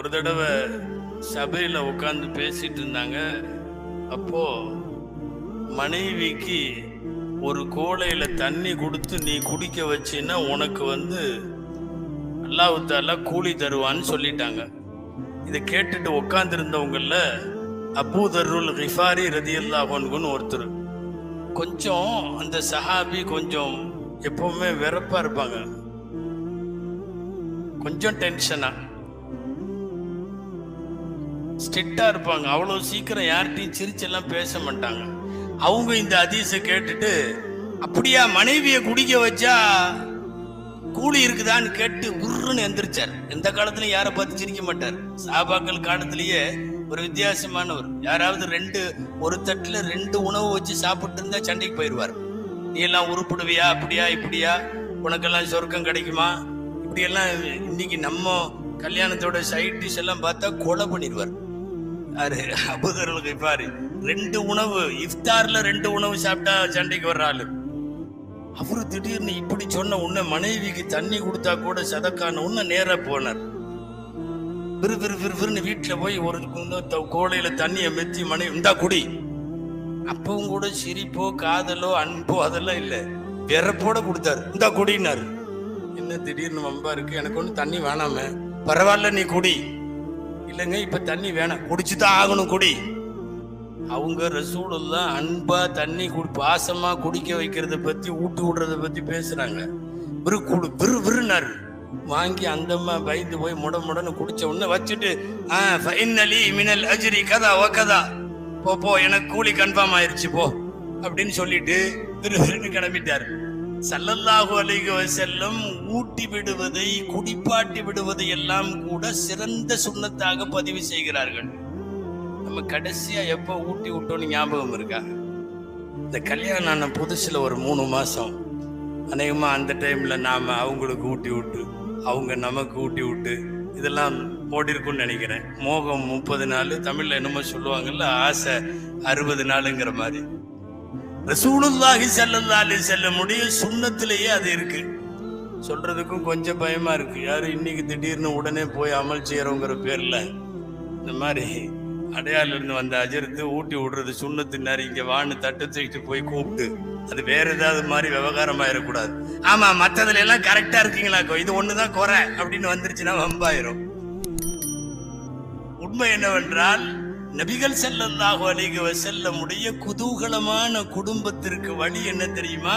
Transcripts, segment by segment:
ஒரு தடவை சபையில உட்கார்ந்து பேசிட்டு இருந்தாங்க. அப்போ மனைவிக்கு ஒரு கோலையில தண்ணி கொடுத்து நீ குடிக்க வச்சின்னா உனக்கு அல்லாஹ் தஆலா கூலி தருவான்னு சொல்லிட்டாங்க. இதை கேட்டுட்டு உட்கார்ந்து இருந்தவங்கள அபூ தர்ருல் கிஃபாரி ரலியல்லாஹு அன்ஹுன்னு ஒருத்தர். கொஞ்சம் அந்த சஹாபி கொஞ்சம் எப்பவுமே வெறுப்பா இருப்பாங்க, கொஞ்சம் டென்ஷனா ஸ்ட்ரிக்டா இருப்பாங்க. அவ்வளவு சீக்கிரம் யார்கிட்டையும் சிரிச்செல்லாம் பேச மாட்டாங்க. அவங்க இந்த ஹதீஸை கேட்டுட்டு, அப்படியா மனைவியை குடிக்க வச்சா கூலி இருக்குதான்னு கேட்டு உருன்னு எந்திரிச்சார். எந்த காலத்துலயும் யாரை பார்த்து சிரிக்க மாட்டார். சஹாபாக்கள் காலத்திலேயே ஒரு வித்தியாசமானவர். யாராவது ஒரு தட்டுல 2 உணவு வச்சு சாப்பிட்டு இருந்தா சண்டைக்கு போயிடுவார். நீ எல்லாம் உருப்பிடுவியா, அப்படியா இப்படியா, உனக்கெல்லாம் சொர்க்கம் கிடைக்குமா, இப்படி எல்லாம். இன்னைக்கு நம்ம கல்யாணத்தோட சைட் டிஷ் எல்லாம் பார்த்தா கொலை பண்ணிடுவார். அபூ தர்ருல் கிஃபாரி 2 உணவு, இஃப்தார்ல 2 உணவு சாப்பிட்டா சண்டைக்கு வர்ற ஆளு. அவரு திடீர்னு இப்படி சொன்ன உன்ன மனைவிக்கு தண்ணி கொடுத்தா கூட சதக்கான உன்ன நேரா போனார். விறுவிறுன்னு வீட்டுல போய் ஒரு கோலையில தண்ணியை மெத்தி மனைவி இந்தா குடி. அப்பவும் கூட சிரிப்போ காதலோ அன்போ அதெல்லாம் இல்ல, வெறப்போட கொடுத்தாரு. இந்தா குடினாரு. என்ன திடீர்னு வம்பா இருக்கு, எனக்கு ஒண்ணு தண்ணி வேணாம, பரவாயில்ல நீ குடி. இல்லைங்க இப்ப தண்ணி வேணாம், குடிச்சுதான் ஆகணும் குடி. அவங்க ரசூலுல்லாஹ் அன்பா தண்ணி பாசமா குடிக்க வைக்கிறத பத்தி ஊட்டி விடுறத பத்தி பேசுறாங்க. விறுவிறுனாரு. வாங்கி அந்தம்மா பயந்து போய் முடன்னு குடிச்ச உடனே வச்சுட்டு ஃபைனலி மினல் அஜ்ரி கதா வகதா, போ எனக்கு கூலி கன்ஃபார்ம் ஆயிருச்சு போ அப்படின்னு சொல்லிட்டு விறுவிறுன்னு கிளம்பிட்டாரு. ஸல்லல்லாஹு அலைஹி வஸல்லம் ஊட்டி விடுவதை, குடிப்பாட்டி விடுவதை எல்லாம் கூட சிறந்த சுன்னத்தாக பதிவு செய்கிறார்கள். நம்ம கடைசியா எப்போ ஊட்டி விட்டோன்னு ஞாபகம் இருக்கா? இந்த கல்யாணம் ஆன புதுசுல ஒரு 3 மாசம் அநேகமா அந்த டைம்ல நாம அவங்களுக்கு ஊட்டி விட்டு அவங்க நமக்கு ஊட்டி விட்டு இதெல்லாம் ஓடி இருக்கும்னு நினைக்கிறேன். மோகம் 30 நாள், தமிழ்ல என்னமோ சொல்லுவாங்கல்ல ஆசை 60 நாளுங்கிற மாதிரி. ரசூலுல்லாஹி ஸல்லல்லாஹு அலைஹி வஸல்லமுடைய சுன்னத்திலேயே அது இருக்கு. சொல்றதுக்கும் கொஞ்சம் பயமா இருக்கு. யாரு இன்னைக்கு திடீர்னு உடனே போய் அமல் செய்யறோங்கிற பேர்ல இந்த மாதிரி அடையாள இருந்து வந்த அஜர்த்து ஊட்டி விடுறது சுண்ணத்தினாரு. இங்க வான்னு தட்டு தூக்கிட்டு போய் கூப்பிட்டு அது வேற ஏதாவது மாதிரி விவகாரமாயிடக்கூடாது. ஆமா மற்றதுல எல்லாம் கரெக்டா இருக்கீங்களாக்கோ, இது ஒண்ணுதான் குறை அப்படின்னு வந்துருச்சுன்னா வம்பாயிரும். உண்மை என்னவென்றால் நபிகள் ஸல்லல்லாஹு அலைஹி வஸல்லமுடைய குதூகலமான குடும்பத்திற்கு வழி என்ன தெரியுமா?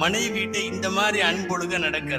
மனைவிட்ட இந்த மாதிரி அன்பொழுக நடக்க